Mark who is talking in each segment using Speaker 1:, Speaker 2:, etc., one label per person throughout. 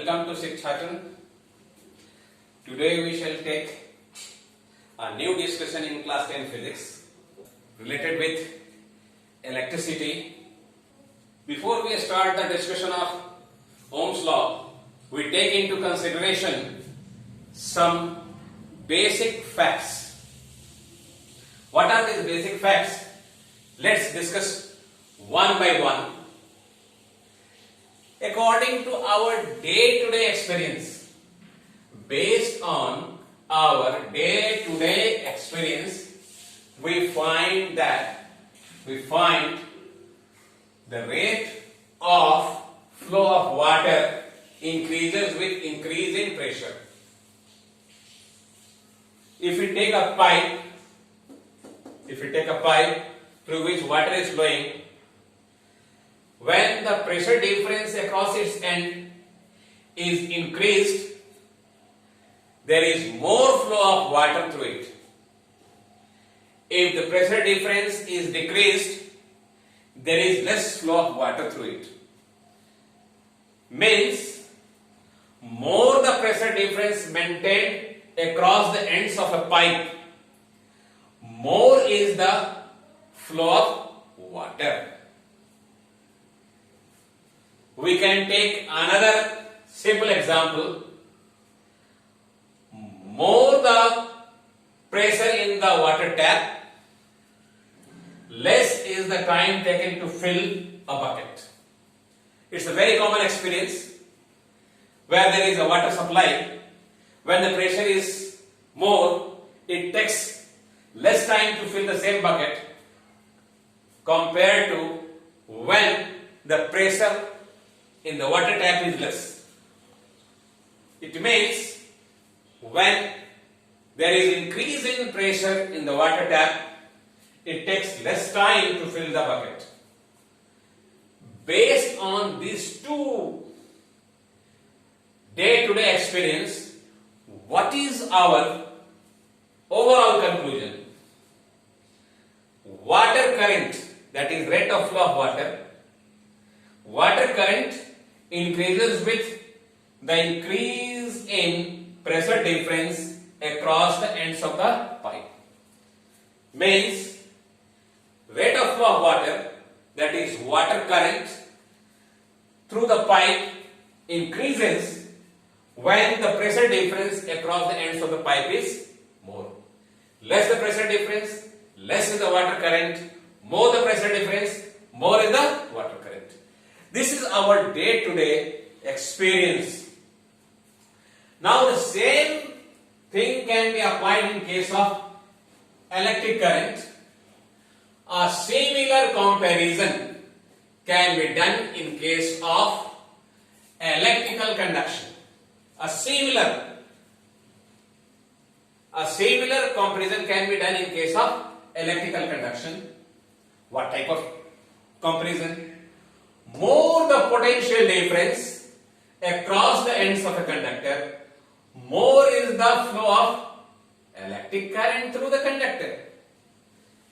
Speaker 1: Welcome to Shikshatran. Today we shall take a new discussion in class 10 physics related with electricity. Before we start the discussion of Ohm's law, we take into consideration some basic facts. What are these basic facts? Let's discuss one by one. According to our day-to-day experience, based on our day-to-day experience, we find the rate of flow of water increases with increase in pressure. If we take a pipe through which water is flowing, when the pressure difference across its end is increased, there is more flow of water through it. If the pressure difference is decreased, there is less flow of water through it. Means, more the pressure difference maintained across the ends of a pipe, more is the flow of water. We can take another simple example. More the pressure in the water tap, less is the time taken to fill a bucket. It's a very common experience where there is a water supply. When the pressure is more, it takes less time to fill the same bucket compared to when the pressure in the water tap is less. It means when there is increase in pressure in the water tap, it takes less time to fill the bucket. Based on these two day-to-day experience, what is our overall conclusion? Water current, that is rate of flow of water current increases with the increase in pressure difference across the ends of the pipe. Means, rate of flow of water, that is water current through the pipe, increases when the pressure difference across the ends of the pipe is more. Less the pressure difference, less is the water current. More the pressure difference, more is the water current. This is our day-to-day experience. Now the same thing can be applied in case of electric current. A similar comparison can be done in case of electrical conduction. A similar comparison can be done in case of electrical conduction. What type of comparison? More the potential difference across the ends of a conductor, more is the flow of electric current through the conductor.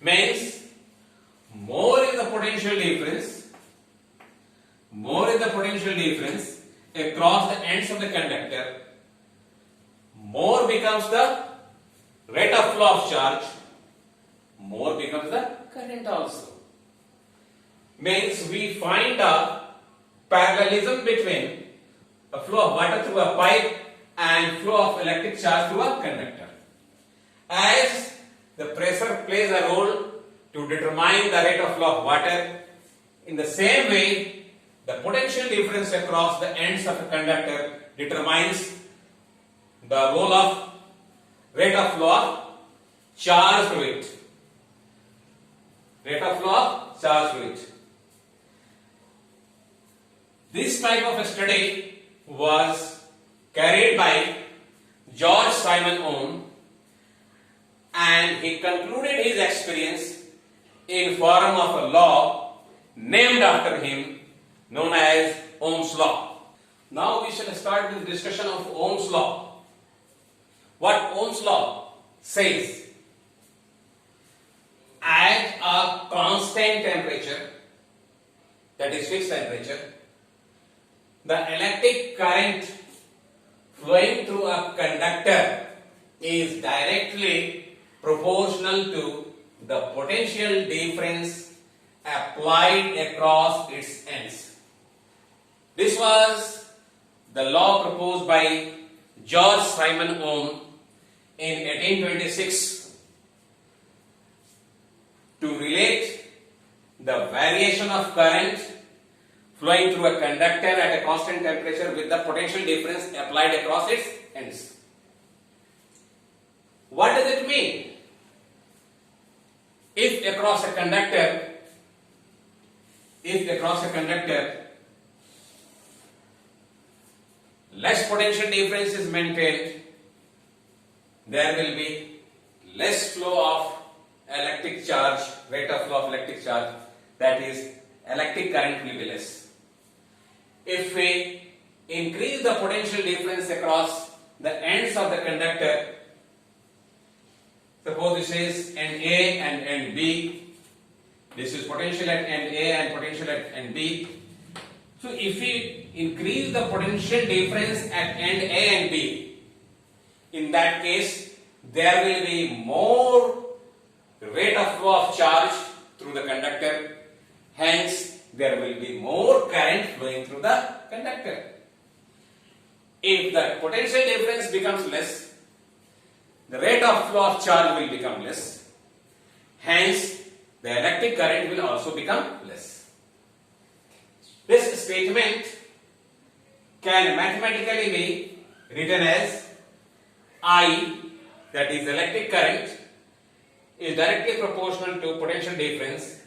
Speaker 1: Means, more is the potential difference across the ends of the conductor, more becomes the rate of flow of charge, more becomes the current also. Means, we find a parallelism between a flow of water through a pipe and flow of electric charge through a conductor. As the pressure plays a role to determine the rate of flow of water, in the same way, the potential difference across the ends of a conductor determines the role of rate of flow of charge through it. Rate of flow of charge through it. This type of a study was carried by George Simon Ohm, and he concluded his experience in form of a law named after him, known as Ohm's law. Now we shall start with discussion of Ohm's law. What Ohm's law says: at a constant temperature, that is fixed temperature, the electric current flowing through a conductor is directly proportional to the potential difference applied across its ends. This was the law proposed by George Simon Ohm in 1826 to relate the variation of current flowing through a conductor at a constant temperature with the potential difference applied across its ends. What does it mean? If across a conductor less potential difference is maintained, there will be less flow of electric charge, rate of flow of electric charge, that is, electric current will be less. If we increase the potential difference across the ends of the conductor, suppose this is end A and end B, this is potential at end A and potential at end B. So if we increase the potential difference at end A and B, in that case there will be more rate of flow of charge through the conductor, hence there will be more current flowing through the conductor. If the potential difference becomes less, the rate of flow of charge will become less, hence the electric current will also become less. This statement can mathematically be written as I, that is electric current, is directly proportional to potential difference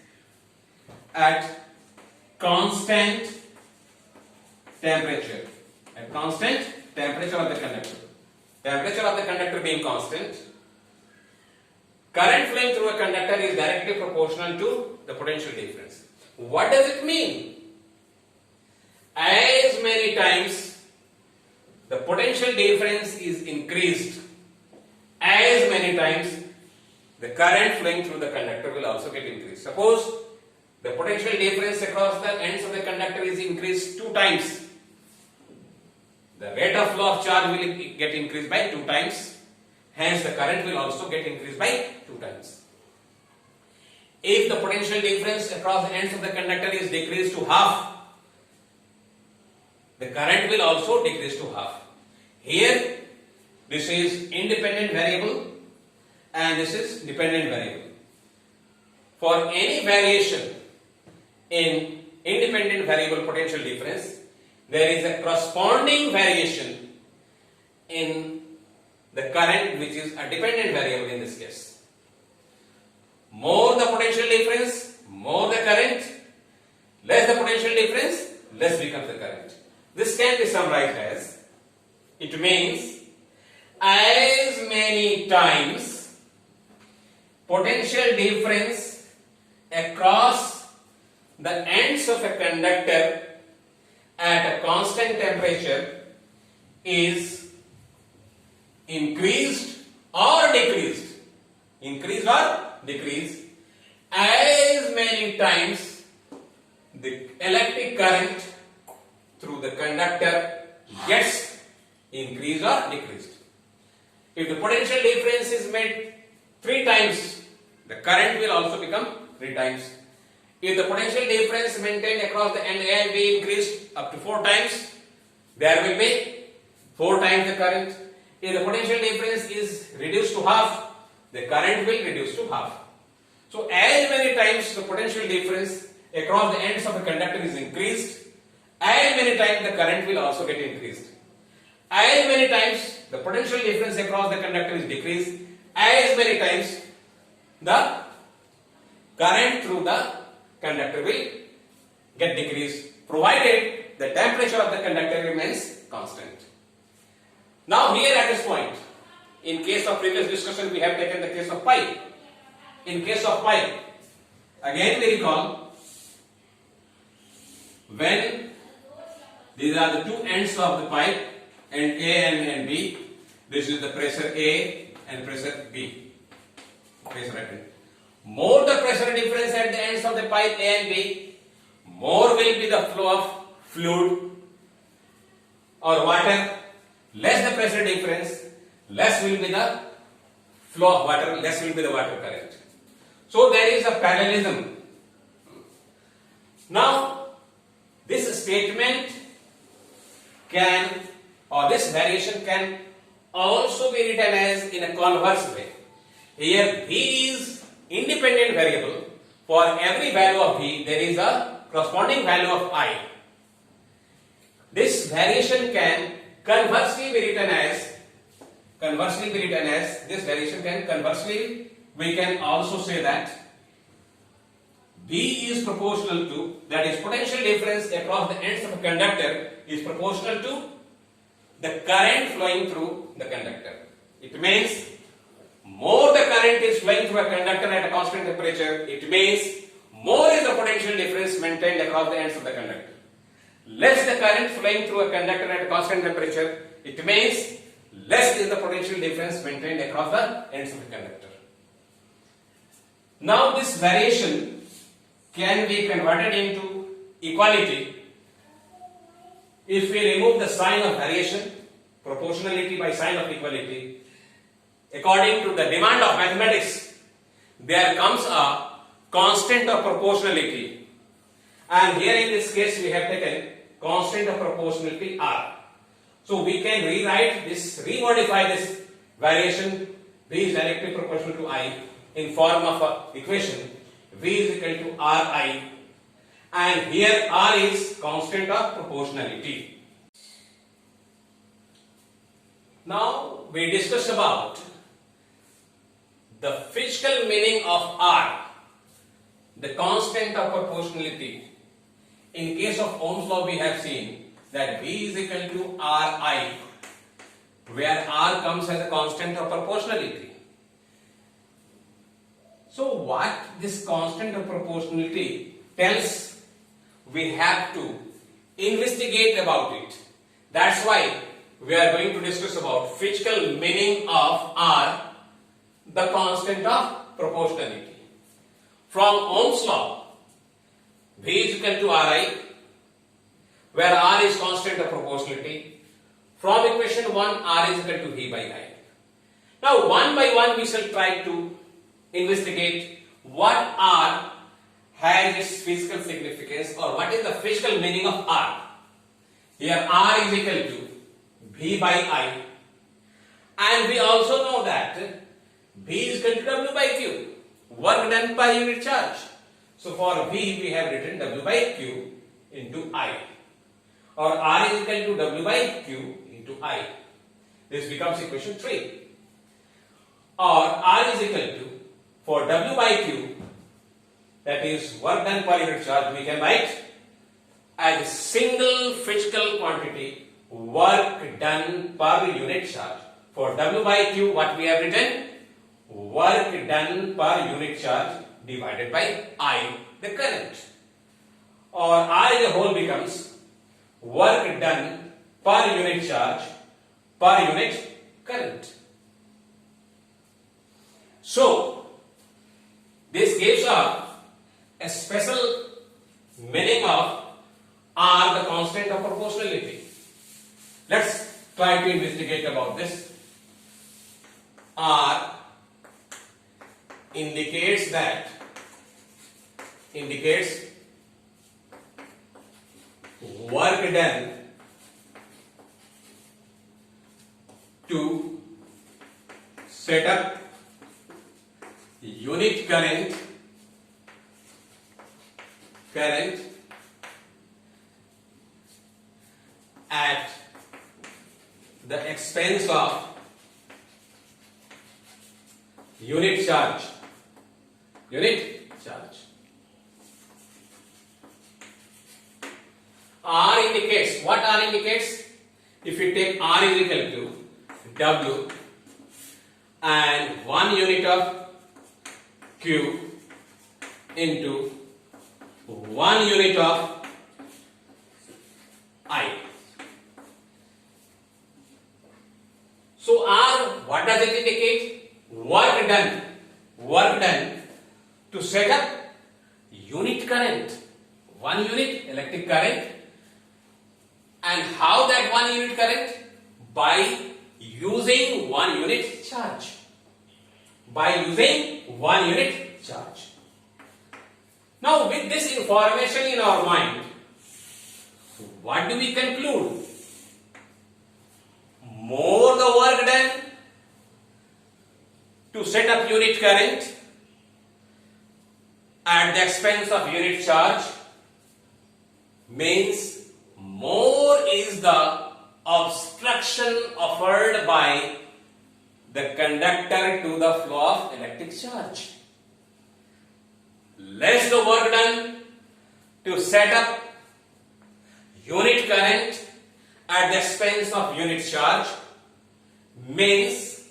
Speaker 1: at constant temperature. At constant temperature of the conductor. Temperature of the conductor being constant, current flowing through a conductor is directly proportional to the potential difference. What does it mean? As many times the potential difference is increased, as many times the current flowing through the conductor will also get increased. Suppose the potential difference across the ends of the conductor is increased 2 times. The rate of flow of charge will get increased by 2 times. Hence the current will also get increased by 2 times. If the potential difference across the ends of the conductor is decreased to half, the current will also decrease to half. Here this is independent variable and this is dependent variable. For any variation in independent variable potential difference, there is a corresponding variation in the current, which is a dependent variable in this case. More the potential difference, more the current, less the potential difference, less becomes the current. This can be summarized as, it means as many times potential difference across the ends of a conductor at a constant temperature is increased or decreased, as many times the electric current through the conductor gets increased or decreased. If the potential difference is made 3 times, the current will also become 3 times. If the potential difference maintained across the end A and B increased up to 4 times, there will be 4 times the current. If the potential difference is reduced to half, the current will reduce to half. So as many times the potential difference across the ends of the conductor is increased, as many times the current will also get increased. As many times the potential difference across the conductor is decreased, as many times the current through the conductor will get decreased, provided the temperature of the conductor remains constant. Now here at this point, in case of previous discussion we have taken the case of pipe. In case of pipe, again we recall, when these are the 2 ends of the pipe, end A and end B, this is the pressure A and pressure B. Pressure at end. More the pressure difference at the ends of the pipe A and B, more will be the flow of fluid or water less the pressure difference, less will be the flow of water, less will be the water current. So there is a parallelism. Now this statement can, or this variation can also be written as in a converse way. Here V is independent variable. For every value of V, there is a corresponding value of I. This variation can conversely be written as, this variation can conversely, we can also say that V is proportional to, that is potential difference across the ends of a conductor is proportional to the current flowing through the conductor. It means more the current is flowing through a conductor at a constant temperature, it means more is the potential difference maintained across the ends of the conductor. Less the current flowing through a conductor at a constant temperature, it means less is the potential difference maintained across the ends of the conductor. Now this variation can be converted into equality if we remove the sign of variation, proportionality by sign of equality. According to the demand of mathematics, there comes a constant of proportionality, and here in this case we have taken constant of proportionality R. So we can rewrite this, remodify this variation V is directly proportional to I in form of a equation V is equal to Ri, and here R is constant of proportionality. Now we discussed about the physical meaning of R, the constant of proportionality. In case of Ohm's law, we have seen that V is equal to Ri, where R comes as a constant of proportionality. So what this constant of proportionality tells, we have to investigate about it. That's why we are going to discuss about physical meaning of R, the constant of proportionality. From Ohm's law, V is equal to Ri, where R is constant of proportionality. From equation 1, R is equal to V by I. Now one by one we shall try to investigate what R has its physical significance, or what is the physical meaning of R. Here R is equal to V by I, and we also know that V is equal to W by Q, work done per unit charge. So for V we have written W by Q into I, or R is equal to W by Q into I. This becomes equation 3. Or R is equal to, for W by Q, that is work done per unit charge, we can write as a single physical quantity, work done per unit charge. For W by Q, what we have written? Work done per unit charge divided by I, the current. Or R as a whole becomes work done per unit charge per unit current. So this gives a special meaning of R, the constant of proportionality. Let's try to investigate about this. R indicates work done to set up unit current at the expense of unit charge. R indicates, what R indicates? If you take R is equal to W and 1 unit of Q into 1 unit of I. So R, what does it indicate? Work done to set up unit current, 1 unit electric current. And how that 1 unit current? by using 1 unit charge. By using 1 unit charge. Now with this information in our mind, what do we conclude? More the work done to set up unit current at the expense of unit charge means more is the obstruction offered by the conductor to the flow of electric charge. Less the work done to set up unit current at the expense of unit charge means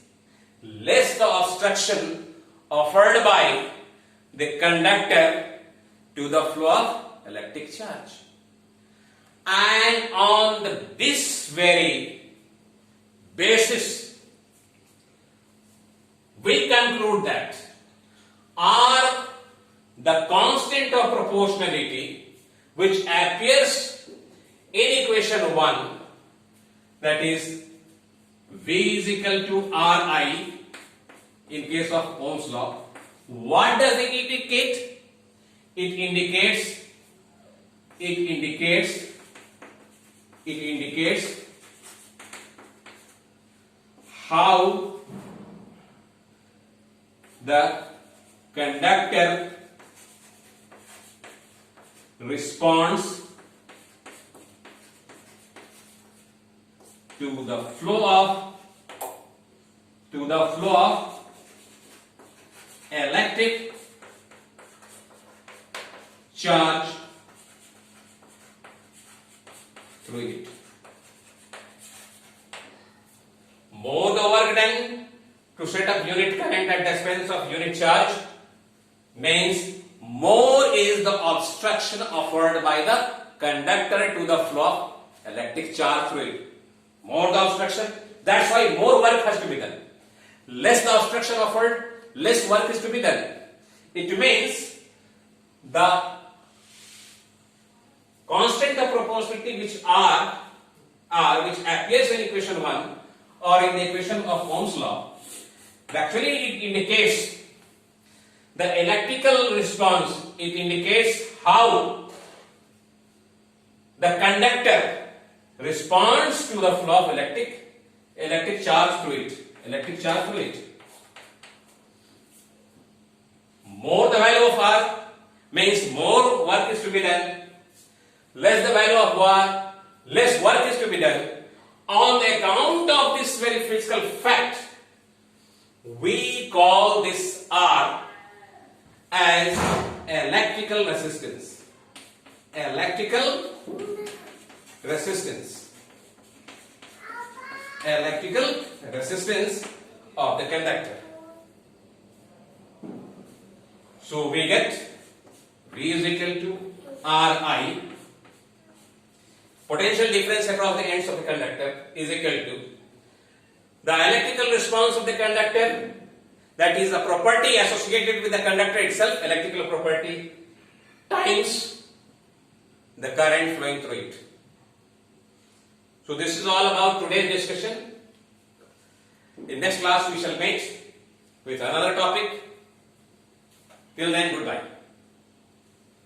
Speaker 1: less the obstruction offered by the conductor to the flow of electric charge. And on this very basis, we conclude that R, the constant of proportionality, which appears in equation 1, that is V is equal to Ri in case of Ohm's law. What does it indicate? It indicates how the conductor responds to the flow of electric charge through it. More the work done to set up unit current at the expense of unit charge means more is the obstruction offered by the conductor to the flow of electric charge through it. More the obstruction, that's why more work has to be done. Less the obstruction offered, less work is to be done. It means the constant of proportionality which R which appears in equation 1 or in the equation of Ohm's law, actually it indicates the electrical response. It indicates how the conductor responds to the flow of electric charge through it. More the value of R means more work is to be done. Less the value of R, less work is to be done. On the account of this very physical fact, we call this R as electrical resistance. Electrical resistance of the conductor. So we get V is equal to Ri. Potential difference across the ends of the conductor is equal to the electrical response of the conductor, that is the property associated with the conductor itself, electrical property, times the current flowing through it. So this is all about today's discussion. In next class we shall meet with another topic. Till then, goodbye.